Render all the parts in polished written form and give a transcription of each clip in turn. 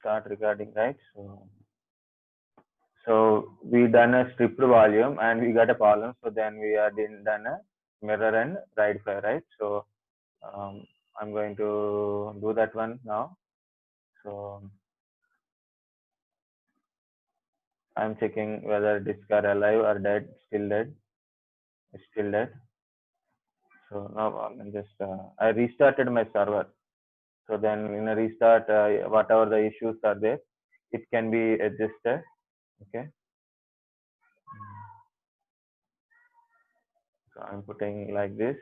start recording, right? So we done a stripped volume and we got a column. So then we are done a mirror and write file, right? So I'm going to do that one now. So I'm checking whether disks are alive or dead. Still dead. It's still dead. So now I'm just I restarted my server. So then in a restart, whatever the issues are there, it can be adjusted. Okay. So I'm putting like this.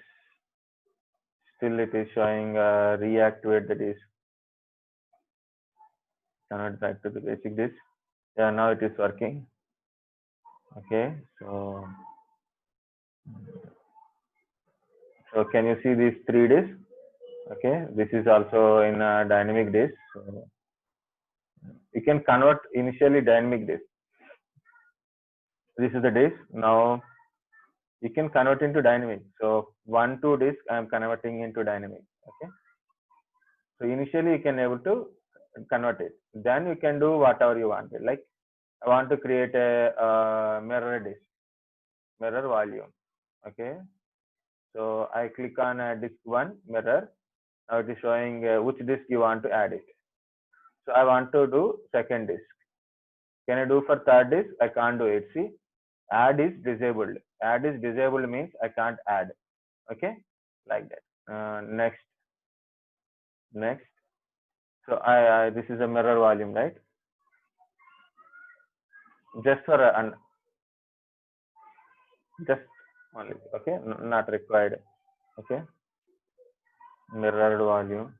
Still it is showing reactivate the disk. Cannot back to the basic disk. Yeah, now it is working. Okay. So can you see these 3 disks? Okay. This is also in a dynamic disk. So you can convert initially dynamic disk. This is the disk. Now you can convert into dynamic. So 1, 2 disk I am converting into dynamic. Okay. So initially you can able to convert it. Then you can do whatever you want. Like I want to create a mirror disk, mirror volume. Okay. So I click on disk 1 mirror. Now it is showing which disk you want to add it. So I want to do second disk. Can I do for third disk? I can't do it. See, add is disabled. Add is disabled means I can't add. Okay, like that. Next. So this is a mirror volume, right? Just for just only. Okay, not required. Okay, mirrored volume.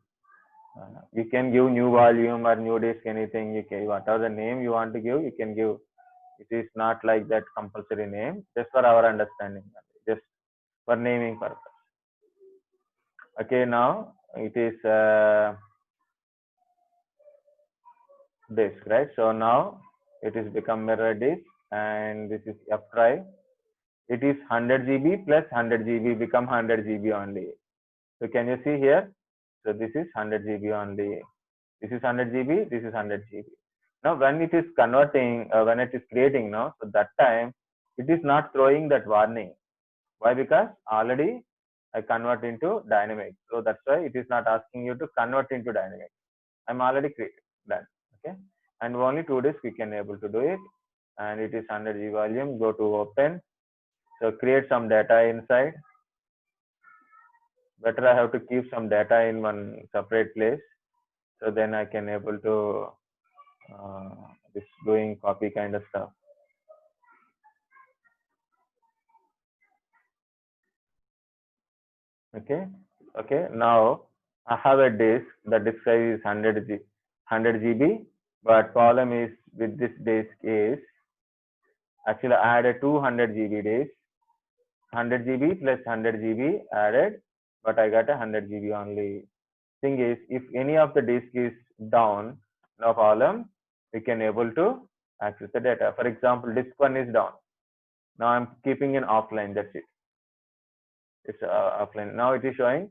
You can give new volume or new disk, anything you can. Whatever the name you want to give, you can give. It is not like that compulsory name. Just for our understanding, just for naming purpose. Okay, now it is disk, right? So now it is become mirror disk, and this is F drive. It is 100 GB plus 100 GB become 100 GB only. So can you see here? So this is 100 GB only. This is 100 GB. This is 100 GB. Now when it is converting, when it is creating now, so that time it is not throwing that warning. Why? Because already I convert into dynamic. So that's why it is not asking you to convert into dynamic. I'm already done. Okay. And only 2 disks we can able to do it. And it is 100 GB volume. Go to open. So create some data inside. Better I have to keep some data in one separate place. So then I can able to this doing copy kind of stuff. Okay. Now I have a disk. The disk size is 100 GB. But problem is with this disk is actually I added 200 GB disk. 100 GB plus 100 GB added, but I got 100 GB only. Thing is, if any of the disk is down, no problem. We can able to access the data. For example, disk 1 is down. Now I'm keeping it offline. That's it. It's offline. Now it is showing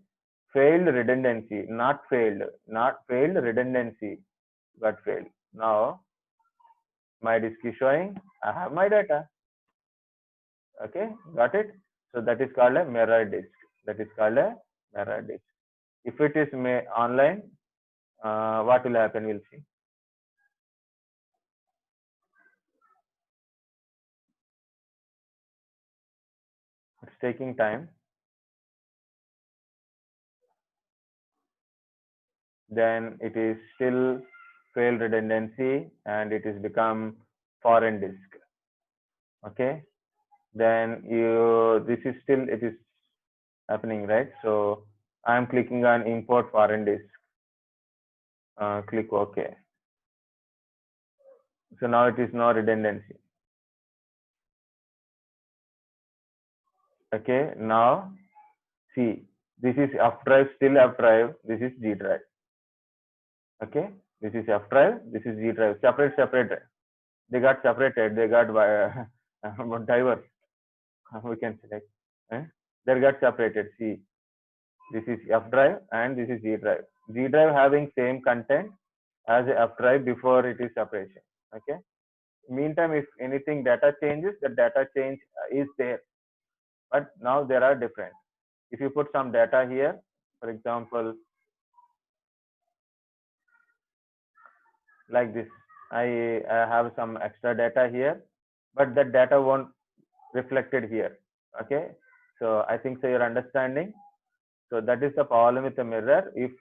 failed redundancy, not failed redundancy, but failed. Now my disk is showing I have my data. Okay, got it? So that is called a mirror disk. That is called a mirror disk. If it is online, what will happen? We'll see. It's taking time. Then it is still failed redundancy and it is become foreign disk. Okay. Then this is still, it is happening, right? So I'm clicking on import foreign disk. Click OK. So now it is no redundancy. Okay. Now see, this is F drive, still F drive. This is G drive. Okay. This is F drive. This is G drive. Separate. They got separated. They got diverse. We can select. They got separated. See, this is F drive and this is G drive. G drive having same content, as a F drive before it is separation. Okay. Meantime, if anything data changes, the data change is there, but now there are different. If you put some data here, for example, like this, I have some extra data here, but that data won't reflected here. Okay, so I think so you're understanding. So that is the problem with the mirror. If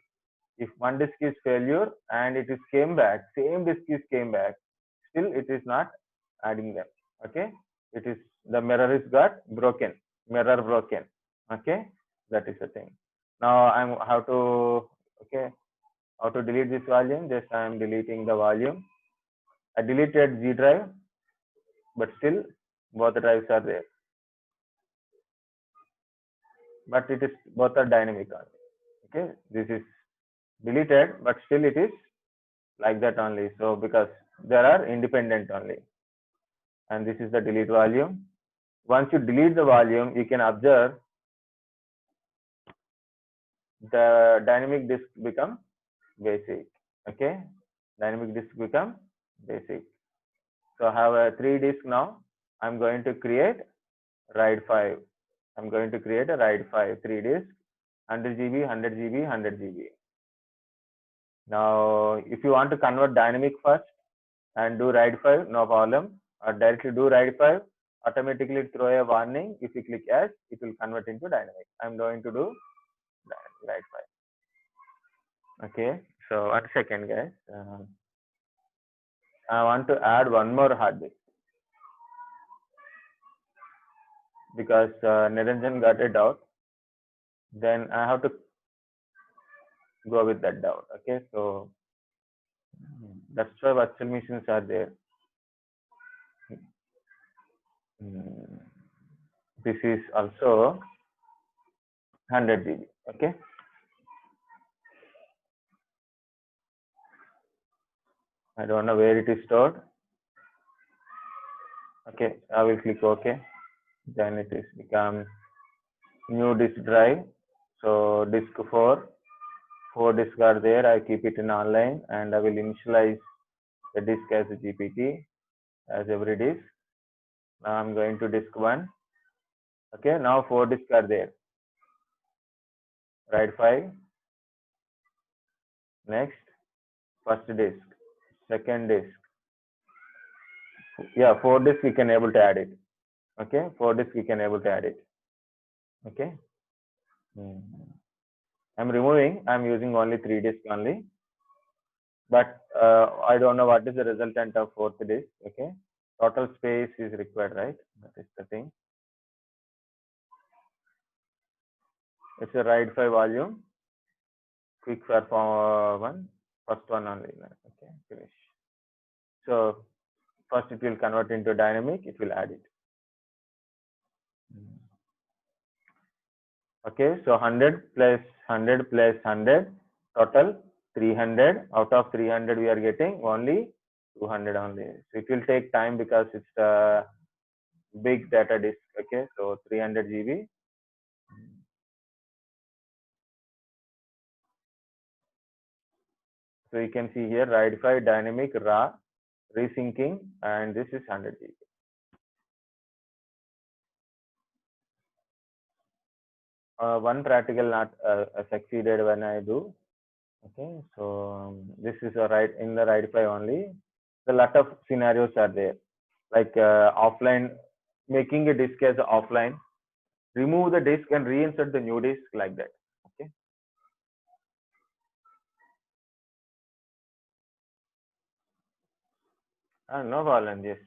one disk is failure and it is came back, same disk is came back, still it is not adding them. Okay, it is the mirror is got broken, mirror broken. Okay, that is the thing. Now I'm how to okay how to delete this volume. Just I am deleting the volume. I deleted G drive, but still both the drives are there. But it is both are dynamic only. Okay, this is deleted, but still it is like that only. So because there are independent only, and this is the delete volume. Once you delete the volume, you can observe the dynamic disk become basic. Okay, dynamic disk become basic. So I have a 3 disk now. I'm going to create RAID 5. I'm going to create a RAID 5 3 disk, 100 GB, 100 GB, 100 GB. Now, if you want to convert dynamic first and do RAID 5, no problem. Or directly do RAID 5, automatically throw a warning. If you click as, it will convert into dynamic. I'm going to do RAID 5. Okay, so 1 second, guys. I want to add one more hard disk because Niranjan got a doubt. Then I have to go with that doubt. Okay, so that's why virtual machines are there. This is also 100 GB. Okay. I don't know where it is stored. Okay, I will click OK. Then it is become new disk drive. So disk 4 disks are there. I keep it in online and I will initialize the disk as a GPT as every disk. Now I'm going to disk 1. Okay, now 4 disks are there. RAID 5. Next, first disk, second disk. Yeah, 4 disks we can able to add it. Okay, 4 disks we can able to add it. Okay. I'm removing. I'm using only 3 disks only. But I don't know what is the resultant of 4th disk. Okay, total space is required, right? That is the thing. It's a RAID 5 volume. Quick for one, first one only. Okay, finish. So first it will convert into dynamic. It will add it. Okay, so 100 plus 100 plus 100, total 300. Out of 300, we are getting only 200 only. So it will take time because it's a big data disk. Okay, so 300 GB. So you can see here RAID 5 dynamic raw resyncing, and this is 100 GB. One practical not succeeded when I do. Okay, so this is a right in the RAID 5 only. A lot of scenarios are there, like offline, making a disk as offline, remove the disk and reinsert the new disk like that. Okay. No problem. Just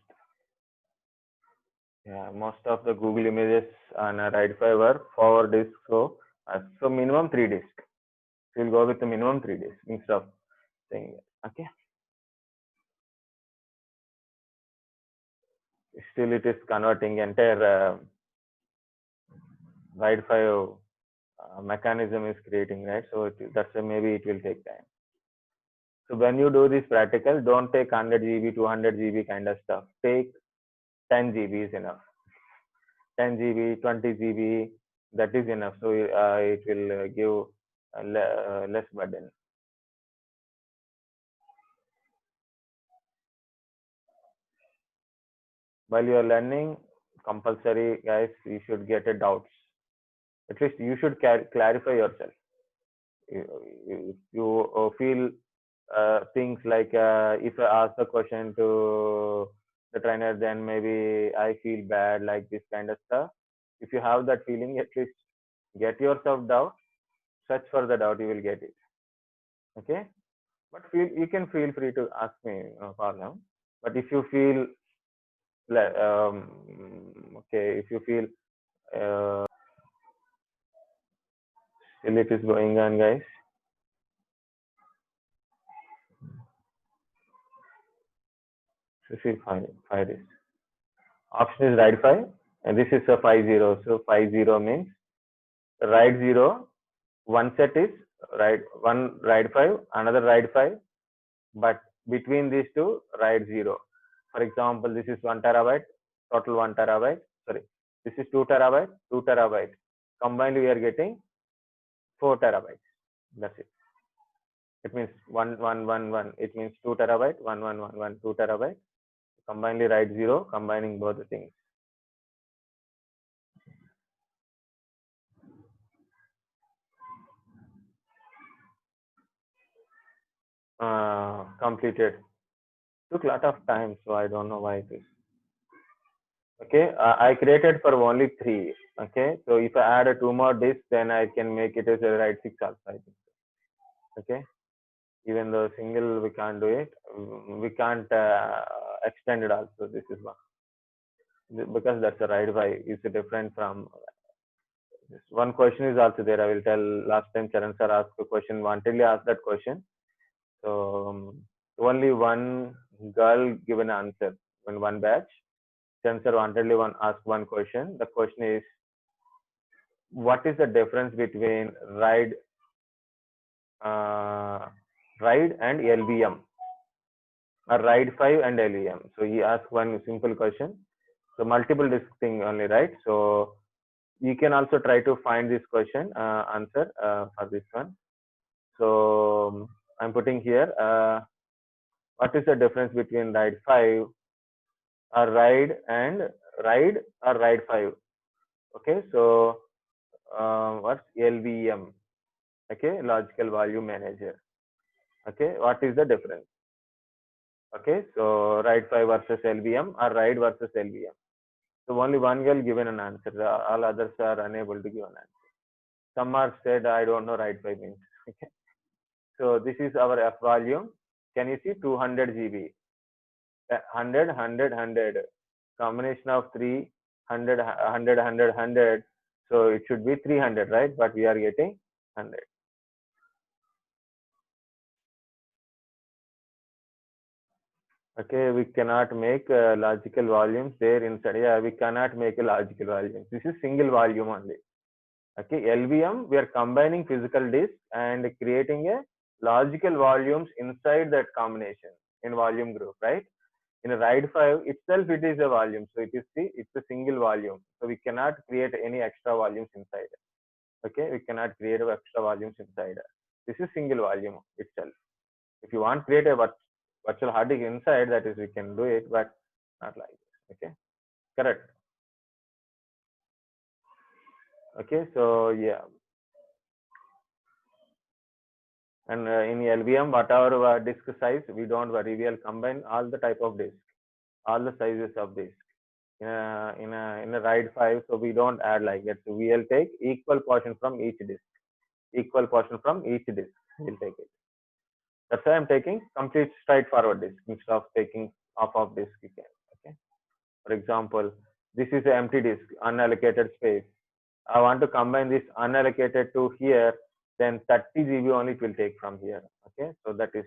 yeah, most of the Google images on a RAID 5 were forward disk, so so minimum 3 disk. So we'll go with the minimum 3 disk instead of saying that. Okay. Still, it is converting entire RAID 5 mechanism is creating, right? So that's why maybe it will take time. So when you do this practical, don't take 100 GB, 200 GB kind of stuff. Take 10 GB is enough. 10 GB, 20 GB, that is enough. So it will give less burden. while you are learning, compulsory guys, you should get a doubts. At least you should clarify yourself. If you feel things like if I ask the question to the trainer, then maybe I feel bad, like this kind of stuff. If you have that feeling, at least get yourself doubt, search for the doubt, you will get it. Okay, but you can feel free to ask me, no problem. But if you feel okay, if you feel still it is going on, guys. This is five days. Option is ride 5, and this is a 5-0. So 5-0 means ride 0. One set is one ride 5, another ride 5, but between these two ride 0. For example, this is 1 terabyte, total 1 terabyte. Sorry, this is 2 terabyte, 2 terabyte. Combined, we are getting 4 terabytes. That's it. It means 1 It means 2 terabyte, 2 terabyte. Combinedly write 0, combining both the things. Completed. Took a lot of time, so I don't know why it is. Okay, I created for only 3. Okay, so if I add 2 more disks, then I can make it as a write 6 also, I think. Okay, even though single we can't do it, we can't extend it also. This is one, because that's a write by is different from this. One question is also there. I will tell. Last time Charan sir asked a question, wantedly asked that question. So only one girl given answer in one batch. Charan sir wantedly asked one question. The question is, what is the difference between RAID and LVM, or RAID 5 and LVM? So he asked one simple question. So multiple disk thing only, right? So you can also try to find this question answer for this one. So I'm putting here, what is the difference between RAID 5 or RAID and RAID or RAID 5? Okay, so what's LVM? Okay, logical volume manager. Okay, what is the difference? Okay, so RAID 5 versus LVM or RAID versus LVM. So only one girl given an answer. All others are unable to give an answer. Some are said, I don't know RAID 5 means. Okay. So this is our F volume. Can you see 200 GB? 100, 100, 100. Combination of 300, 100, 100, 100. So it should be 300, right? But we are getting 100. Okay, we cannot make logical volumes there inside. Yeah, we cannot make a logical volume. This is single volume only. Okay, LVM, we are combining physical disk and creating a logical volumes inside that combination in volume group, right? In a RAID 5 itself, it is a volume. So it is, see, it's a single volume. So we cannot create any extra volumes inside. Okay, we cannot create extra volumes inside. This is single volume itself. If you want to create a virtual hard disk inside, that is, we can do it, but not like this. Okay, correct. Okay, so yeah. And in LVM, whatever disk size, we don't worry. We will combine all the type of disk, all the sizes of disk. In a RAID 5, so we don't add like that. So we will take equal portion from each disk. Equal portion from each disk. We'll take it. That's why I'm taking complete straightforward disk instead of taking half of disk. You can. Okay. For example, this is an empty disk, unallocated space. I want to combine this unallocated to here, then 30 GB only it will take from here. Okay, so that is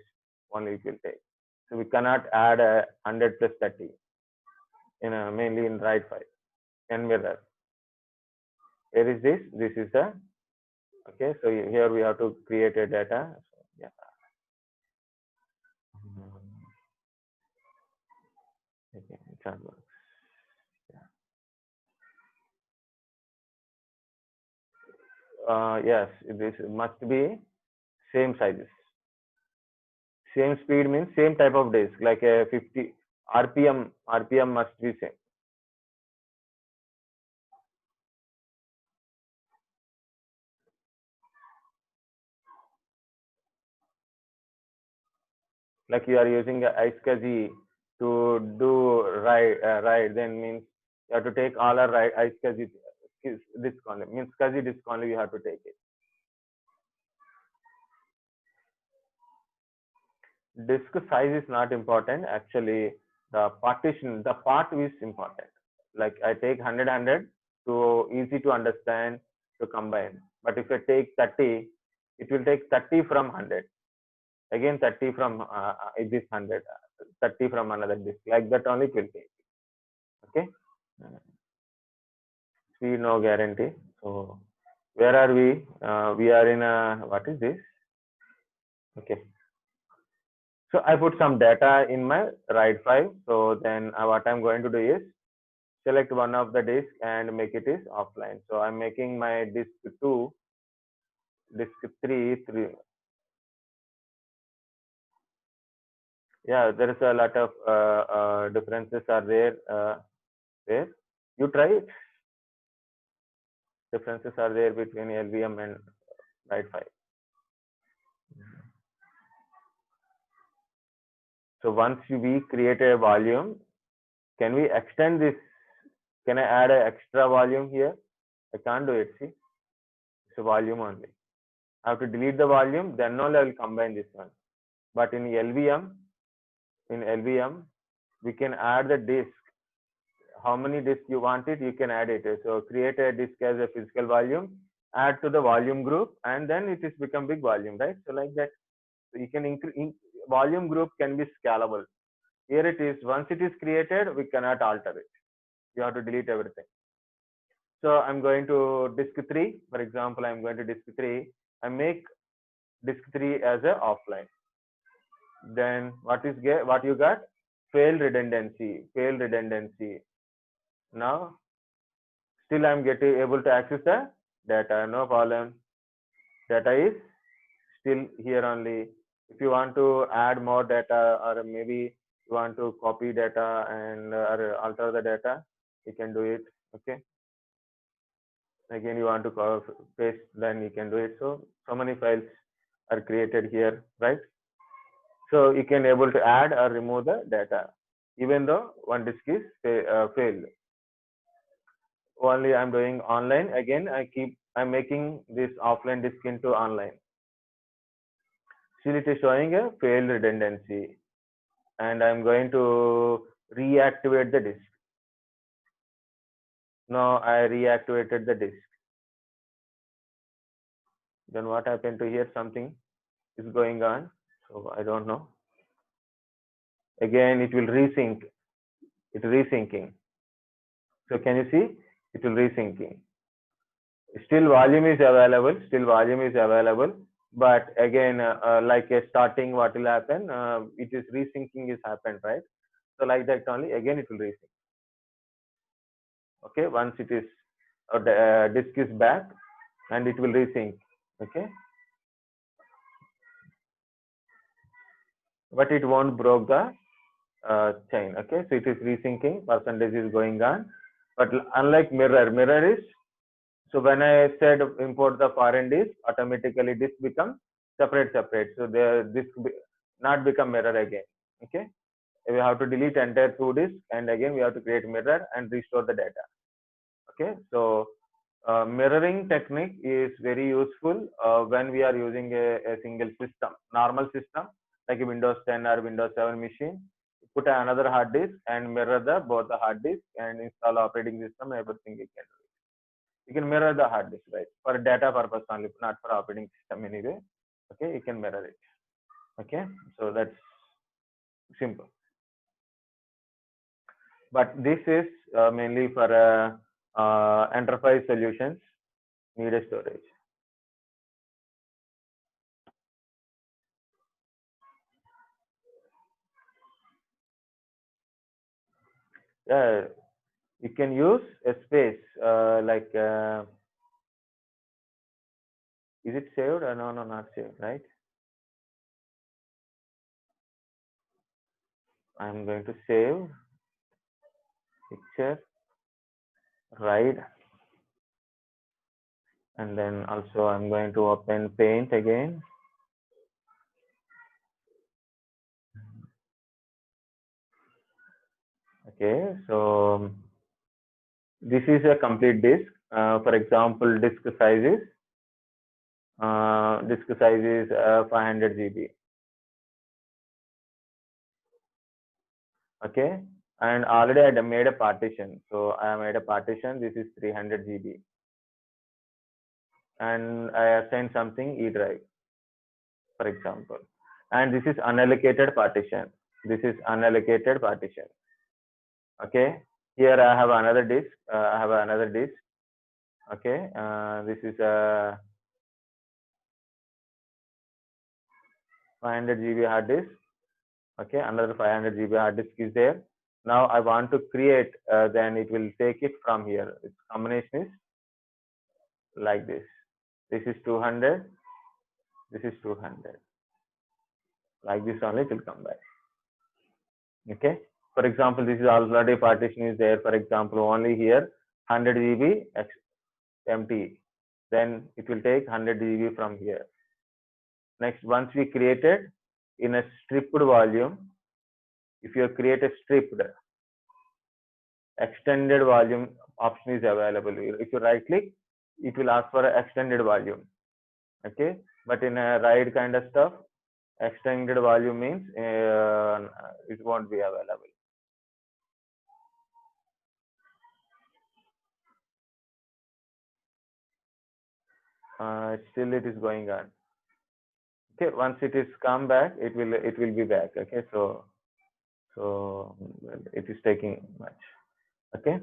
only it will take. So we cannot add a 100 plus 30 in mainly in RAID 5 and mirror. Where is this? This is the, okay, so here we have to create a data. So, yeah. Okay, it works. Yes, this must be same sizes. Same speed means same type of disk, like a 50 RPM. RPM must be same. like you are using a iSCSI to do write, then means you have to take all our iSCSI disk only, means SCSI disk only you have to take it. Disk size is not important. Actually, the partition, the part is important. Like I take 100 to easy to understand to combine. But if I take 30, it will take 30 from 100. Again 30 from this 100, 30 from another disk. Like that only it will take. Okay. Speed no guarantee. So where are we? We are in a, what is this? Okay. So I put some data in my write file. So then what I'm going to do is select one of the disk and make it is offline. So I'm making my disk 2, disk 3. Yeah, there is a lot of differences are there. There, you try it. Differences are there between LVM and write file. So once we create a volume, can we extend this? Can I add an extra volume here? I can't do it. See, it's a volume only. I have to delete the volume, then only I will combine this one. But in LVM, we can add the disk. How many disks you want it, you can add it. So create a disk as a physical volume, add to the volume group, and then it is become big volume, right? So like that, so you can increase volume group can be scalable. Here it is, once it is created, we cannot alter it. You have to delete everything. So I'm going to disk 3, for example, I'm going to disk 3. I make disk 3 as a offline. Then what you got? Failed redundancy. Now still I'm able to access the data, no problem. Data is still here only. If you want to add more data, or maybe you want to copy data and or alter the data, you can do it. Okay. Again, you want to paste, then you can do it. So many files are created here, right? So you can able to add or remove the data, even though one disk is failed. Only I'm doing online. Again, I'm making this offline disk into online. Still it is showing a failed redundancy, and I'm going to reactivate the disk. Now I reactivated the disk. Then what happened to here? Something is going on. So I don't know. Again, it will resync. It's resyncing. So can you see? It will resyncing. Still volume is available. But again, like a starting, what will happen? It is resyncing is happened, right? So like that only. Again, it will resync. Okay, once it is the disk is back, and it will resync. Okay, but it won't broke the chain. Okay, so it is resyncing. Percentage is going on, but unlike mirror is. So when I said import the foreign disk, automatically disk becomes separate. So the disk not become mirror again. Okay, we have to delete entire 2 disks, and again we have to create mirror and restore the data. Okay, so mirroring technique is very useful when we are using a single system, normal system like a Windows 10 or Windows 7 machine. Put another hard disk and mirror both the hard disk and install operating system. Everything you can do. You can mirror the hard disk, right? For data purpose only, not for operating system anyway. Okay, you can mirror it. Okay, so that's simple. But this is mainly for enterprise solutions need a storage. Yeah, you can use a space like is it saved or no, not saved, right? I'm going to save picture, write, and then also I'm going to open Paint again. Okay, so this is a complete disk. For example, disk size is 500 GB. Okay, and already I made a partition. So I made a partition. This is 300 GB, and I assigned something E drive, for example. And this is unallocated partition. This is unallocated partition. Okay, here I have another disk. I have another disk. Okay, this is a 500 GB hard disk. Okay, another 500 GB hard disk is there. Now I want to create, then it will take it from here. Its combination is like this. This is 200. This is 200. Like this only, it will come back. Okay. For example, this is already partition is there. For example, only here 100 GB empty. Then it will take 100 GB from here. Next, once we created in a stripped volume, if you create a stripped, extended volume option is available. If you right click, it will ask for an extended volume. Okay, but in a RAID kind of stuff, extended volume means it won't be available. Still it is going on. Okay, once it is come back, it will be back. Okay, so it is taking much. Okay.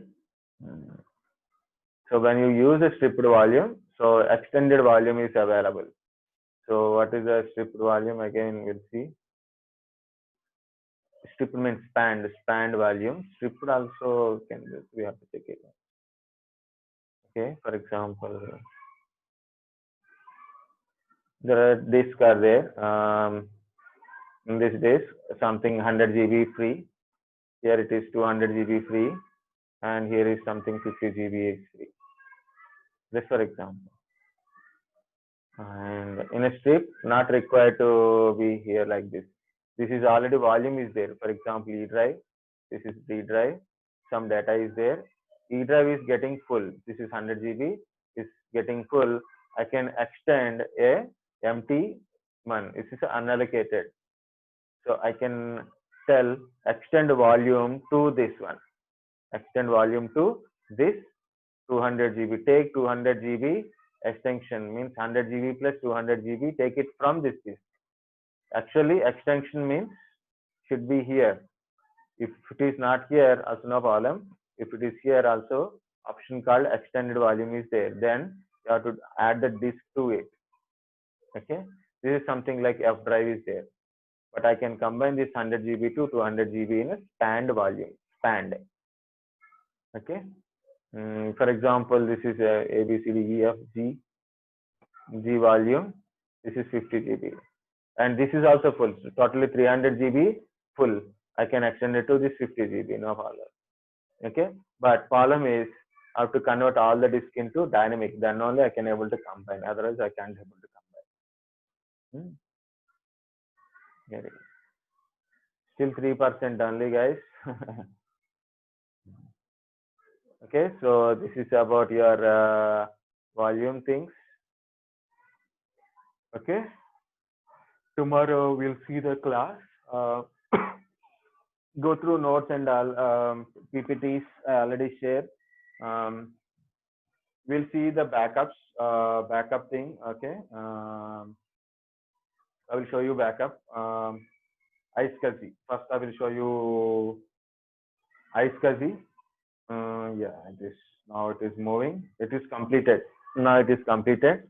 So when you use a stripped volume, so extended volume is available. So what is the stripped volume? Again, we'll see. Stripped means spanned volume. Stripped also can, we have to check it. Okay, for example, there are disks are there. In this disk, something 100 GB free. Here it is 200 GB free, and here is something 50 GB is free. Just for example. And in a strip, not required to be here like this. This is already volume is there. For example, E drive. This is D drive. Some data is there. E drive is getting full. This is 100 GB is getting full. I can extend a empty one. This is unallocated. So I can tell extend volume to this one. Extend volume to this 200 GB. Take 200 GB extension means 100 GB plus 200 GB. Take it from this disk. Actually, extension means should be here. If it is not here, also no problem. If it is here also, option called extended volume is there. Then you have to add the disk to it. Okay. This is something like F drive is there. But I can combine this 100 GB to 200 GB in a spanned volume. Spanned. Okay. For example, this is a B, C, D, E, F, G volume. This is 50 GB. And this is also full. So totally 300 GB full. I can extend it to this 50 GB, no problem. Okay. But problem is, I have to convert all the disk into dynamic. Then only I can able to combine. Otherwise, I can't able to combine. Still 3% only, guys. Okay, so this is about your volume things. Okay, tomorrow we'll see the class. Go through notes and all PPTs I already shared. We'll see the backup thing. Okay, I will show you backup. iSCSI. First, I will show you iSCSI. Yeah, now it is moving. It is completed. Now it is completed,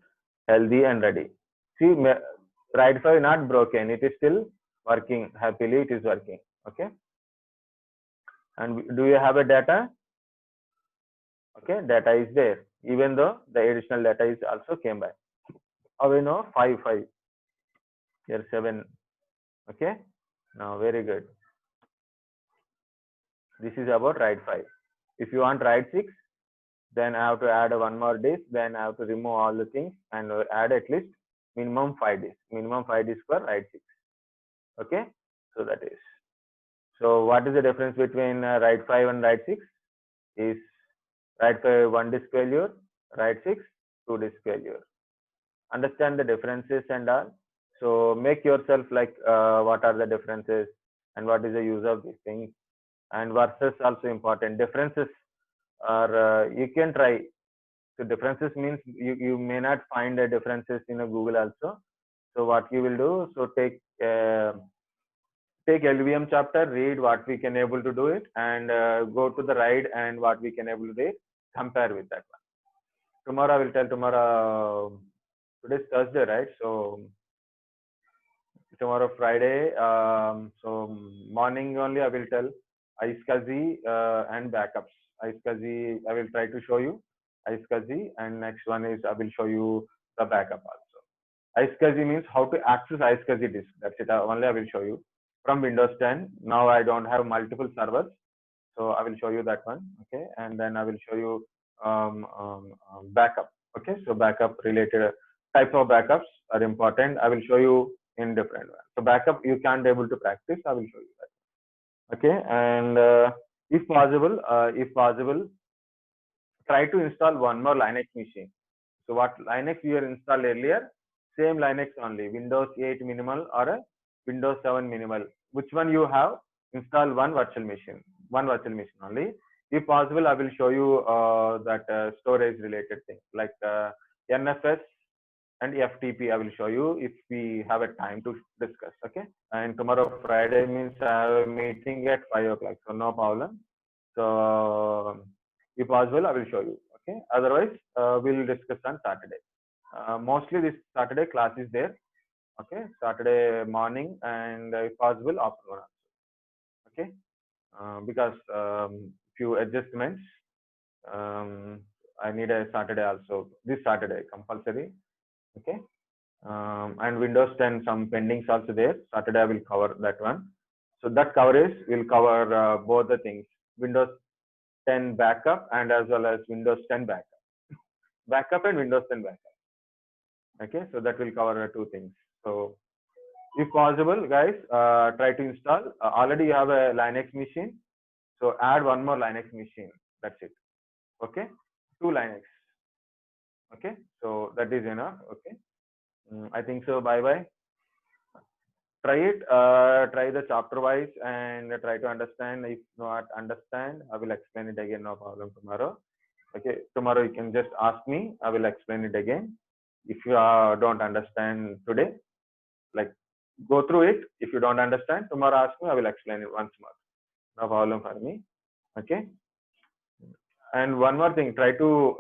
healthy and ready. See, RAID 5 not broken. It is still working happily. It is working. Okay. And do you have a data? Okay, data is there. Even though the additional data is also came back. How we know 5. Here 7. Okay. Now very good. This is about RAID 5. If you want RAID 6, then I have to add one more disk. Then I have to remove all the things and add at least minimum 5 disks. Minimum 5 disks for RAID 6. Okay. So that is. So So what is the difference between write 5 and write 6? Is write 5 1 disk failure, write 6 2 disk failure. Understand the differences and all. So make yourself like what are the differences and what is the use of these things, and versus also important. Differences are you can try. So differences means you may not find the differences in a Google also. So what you will do, so take LVM chapter, read what we can able to do it, and go to the ride and what we can able to do it, compare with that one. Tomorrow I will tell. Tomorrow, today's Thursday, right? So tomorrow Friday, so morning only I will tell iSCSI and backups. iSCSI I will try to show you iSCSI, and next one is I will show you the backup also. iSCSI means how to access iSCSI disk. That's it. Only I will show you from Windows 10. Now I don't have multiple servers, so I will show you that one. Okay, and then I will show you backup. Okay, so backup related types of backups are important. I will show you in different ways. So backup you can't able to practice. I will show you that. Okay, and if possible, try to install one more Linux machine. So what Linux you have installed earlier, same Linux only, Windows 8 minimal or a Windows 7 minimal. Which one you have? Install one virtual machine only. If possible, I will show you that storage related thing like NFS and FTP. I will show you if we have a time to discuss. Okay. And tomorrow Friday means I have a meeting at 5 o'clock, so no problem. So if possible, I will show you. Okay. Otherwise, we'll discuss on Saturday. Mostly this Saturday class is there. Okay. Saturday morning and if possible afternoon. Okay. Because few adjustments. I need a Saturday also. This Saturday compulsory. Okay. And Windows 10 some pendings also there. Saturday I will cover that one. So that coverage will cover both the things. Windows 10 backup and as well as Windows 10 backup. Backup and Windows 10 backup. Okay, so that will cover two things. So if possible, guys, try to install. Already you have a Linux machine, so add one more Linux machine. That's it. Okay, 2 Linux. Okay, so that is enough. Okay, I think so. Bye bye. Try it. Try the chapter wise and try to understand. If not understand, I will explain it again. No problem tomorrow. Okay, tomorrow you can just ask me. I will explain it again. If you don't understand today, like go through it. If you don't understand, tomorrow ask me. I will explain it once more. No problem for me. Okay. And one more thing, try to